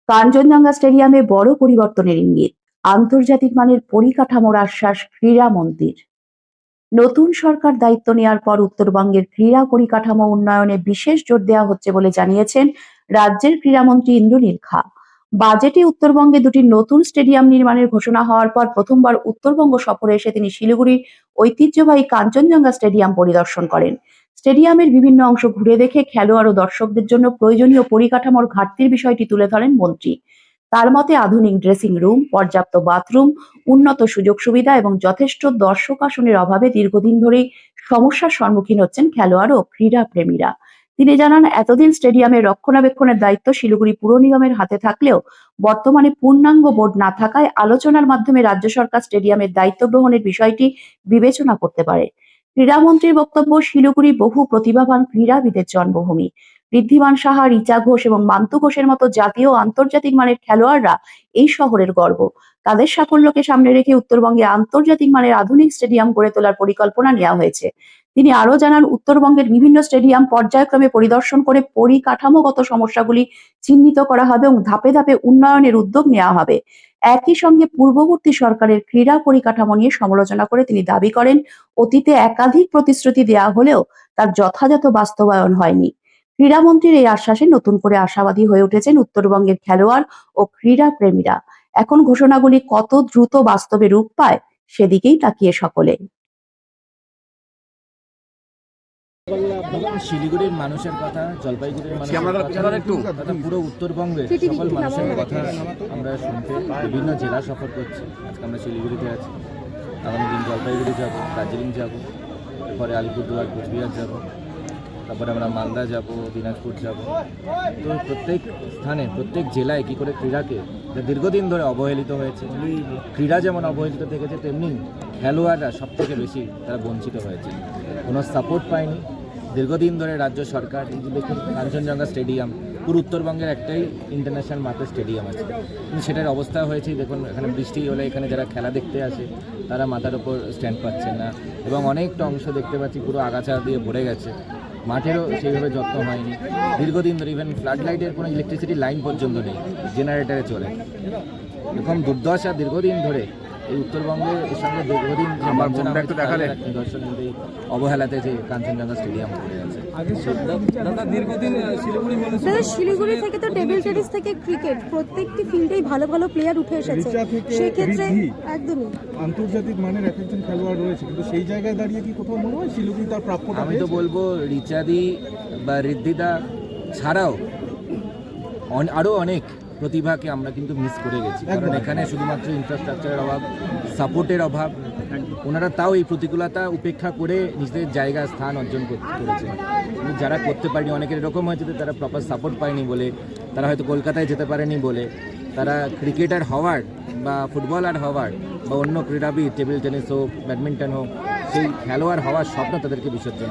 কাঞ্চনজঙ্ঘা স্টেডিয়ামে বড় পরিবর্তনের ইঙ্গিত, আন্তর্জাতিক মানের পরিকাঠামোর আশ্বাস ক্রীড়ামন্ত্রীর। নতুন সরকার দায়িত্ব নেওয়ার পর উত্তরবঙ্গের ক্রীড়া পরিকাঠামো উন্নয়নে বিশেষ জোর দেওয়া হচ্ছে বলে জানিয়েছেন রাজ্যের ক্রীড়ামন্ত্রী ইন্দ্রনীল খা। বাজেটে উত্তরবঙ্গে দুটি নতুন স্টেডিয়াম নির্মাণের ঘোষণা হওয়ার পর প্রথমবার উত্তরবঙ্গ সফরে এসে তিনি শিলিগুড়ির ঐতিহ্যবাহী কাঞ্চনজঙ্ঘা স্টেডিয়াম পরিদর্শন করেন। স্টেডিয়ামের বিভিন্ন অংশ ঘুরে দেখে খেলোয়াড় ও দর্শকদের জন্য প্রয়োজনীয় পরিকাঠামোর ঘাটতির বিষয়টি তুলে ধরেন মন্ত্রী। তার মতে আধুনিক ড্রেসিং রুম, পর্যাপ্ত বাথরুম, উন্নত সুযোগ সুবিধা এবং যথেষ্ট দর্শক আসনের অভাবে দীর্ঘদিন ধরেই সমস্যার সম্মুখীন হচ্ছেন খেলোয়াড় ও ক্রীড়া প্রেমীরা। তিনি জানান, এতদিন স্টেডিয়ামের রক্ষণাবেক্ষণের দায়িত্ব শিলিগুড়ি পুর নিগমের হাতে থাকলেও বর্তমানে পূর্ণাঙ্গ বোর্ড না থাকায় আলোচনার মাধ্যমে রাজ্য সরকার স্টেডিয়ামের দায়িত্ব গ্রহণের বিষয়টি বিবেচনা করতে পারে। ক্রীড়ামন্ত্রীর বক্তব্য, শিলিগুড়ি বহু প্রতিভাবান ক্রীড়াবিদের জন্মভূমি। ঋদ্ধিমান সাহা, রিচা ঘোষ এবং মান্তু ঘোষের মতো জাতীয় ও আন্তর্জাতিক মানের খেলোয়াড়রা এই শহরের গর্ব। তাদের সাফল্যকে সামনে রেখে উত্তরবঙ্গে আন্তর্জাতিক মানের আধুনিক স্টেডিয়াম গড়ে তোলার পরিকল্পনা নেওয়া হয়েছে। তিনি আরো জানান, উত্তরবঙ্গের বিভিন্ন স্টেডিয়াম পর্যায়ক্রমে পরিদর্শন করে পরিকাঠামোগত সমস্যাগুলি চিহ্নিত করা হবে এবং ধাপে ধাপে উন্নয়নের উদ্যোগ নেওয়া হবে। একই সঙ্গে পূর্ববর্তী সরকারের ক্রীড়া পরিকাঠামো নিয়ে সমালোচনা করে তিনি দাবি করেন, অতীতে একাধিক প্রতিশ্রুতি দেওয়া হলেও তার যথাযথ বাস্তবায়ন হয়নি। ক্রীড়ামন্ত্রীর এই আশ্বাসে নতুন করে আশাবাদী হয়ে উঠেছেন উত্তরবঙ্গের খেলোয়াড় ও ক্রীড়া প্রেমীরা। এখন ঘোষণাগুলি কত দ্রুত বাস্তবে রূপ পায় সেদিকেই তাকিয়ে সকলে। শিলিগুড়ির মানুষের কথা, জলপাইগুড়ির মানুষের কথা, পুরো উত্তরবঙ্গের সকল মানুষের কথা আমরা শুনতে বিভিন্ন জেলা সফর করছি। আজকে আমরা শিলিগুড়িতে আছি, আগামী দিন জলপাইগুড়ি যাব, দার্জিলিং যাব, এরপরে আলিপুরদুয়ার, কোচবিহার যাব, তারপরে আমরা মালদা যাব, দিনাজপুর যাব। তো প্রত্যেক স্থানে, প্রত্যেক জেলায় কী করে ক্রীড়াকে দীর্ঘদিন ধরে অবহেলিত হয়েছে, ক্রীড়া যেমন অবহেলিত থেকেছে তেমনি খেলোয়াড়রা সব থেকে বেশি তারা বঞ্চিত হয়েছে, কোনো সাপোর্ট পায়নি। দীর্ঘদিন ধরে রাজ্য সরকার, এই যে দেখুন কাঞ্চনজঙ্ঘা স্টেডিয়াম, পুরো উত্তরবঙ্গের একটাই ইন্টারন্যাশনাল মাপের স্টেডিয়াম আছে, কিন্তু সেটার অবস্থা হয়েছে দেখুন, এখানে বৃষ্টি হলে এখানে যারা খেলা দেখতে আসে তারা মাথার ওপর স্ট্যান্ড পাচ্ছেন না, এবং অনেকটা অংশ দেখতে পাচ্ছি পুরো আগাছা দিয়ে ভরে গেছে। মাঠেরও সেইভাবে যত্ন হয়নি দীর্ঘদিন ধরে, ইভেন ফ্লাড লাইটের কোনো ইলেকট্রিসিটি লাইন পর্যন্ত নেই, জেনারেটারে চলে। এরকম দুর্দশা দীর্ঘদিন ধরে এই উত্তরবঙ্গের সঙ্গে দীর্ঘদিন নিদর্শন এই অবহেলাতে যে কাঞ্চনজঙ্ঘা স্টেডিয়াম পড়ে আছে। শিলিগুড়ি থেকে তো টেবিল টেনিস থেকে ক্রিকেট, প্রত্যেকটি ফিল্ডেই ভালো ভালো প্লেয়ার উঠে এসেছে, সেক্ষেত্রে একদমই আন্তর্জাতিক মানের একজন খেলোয়াড় রয়েছে, কিন্তু সেই জায়গায় দাঁড়িয়ে কি কোথাও মনে হয় শিলিগুড়ি তার প্রাপ্য? আমি তো বলবো রিচাদি বা ঋদ্ধিদা ছাড়াও আরও অনেক প্রতিভাকে আমরা কিন্তু মিস করে গেছি, কারণ এখানে শুধুমাত্র ইনফ্রাস্ট্রাকচারের অভাব, সাপোর্টের অভাব। ওনারা তাও এই প্রতিকূলতা উপেক্ষা করে নিজেদের জায়গা, স্থান অর্জন করেছে। যারা করতে পারেনি, অনেকের এরকম হয়েছে যে তারা প্রপার সাপোর্ট পায়নি বলে, তারা হয়তো কলকাতায় যেতে পারেনি বলে, তারা ক্রিকেটার হওয়ার বা ফুটবলার হওয়ার বা অন্য ক্রীড়াবিদ, টেবিল টেনিস হোক, ব্যাডমিন্টন হোক, সেই খেলোয়াড় হওয়ার স্বপ্ন তাদেরকে বিসর্জন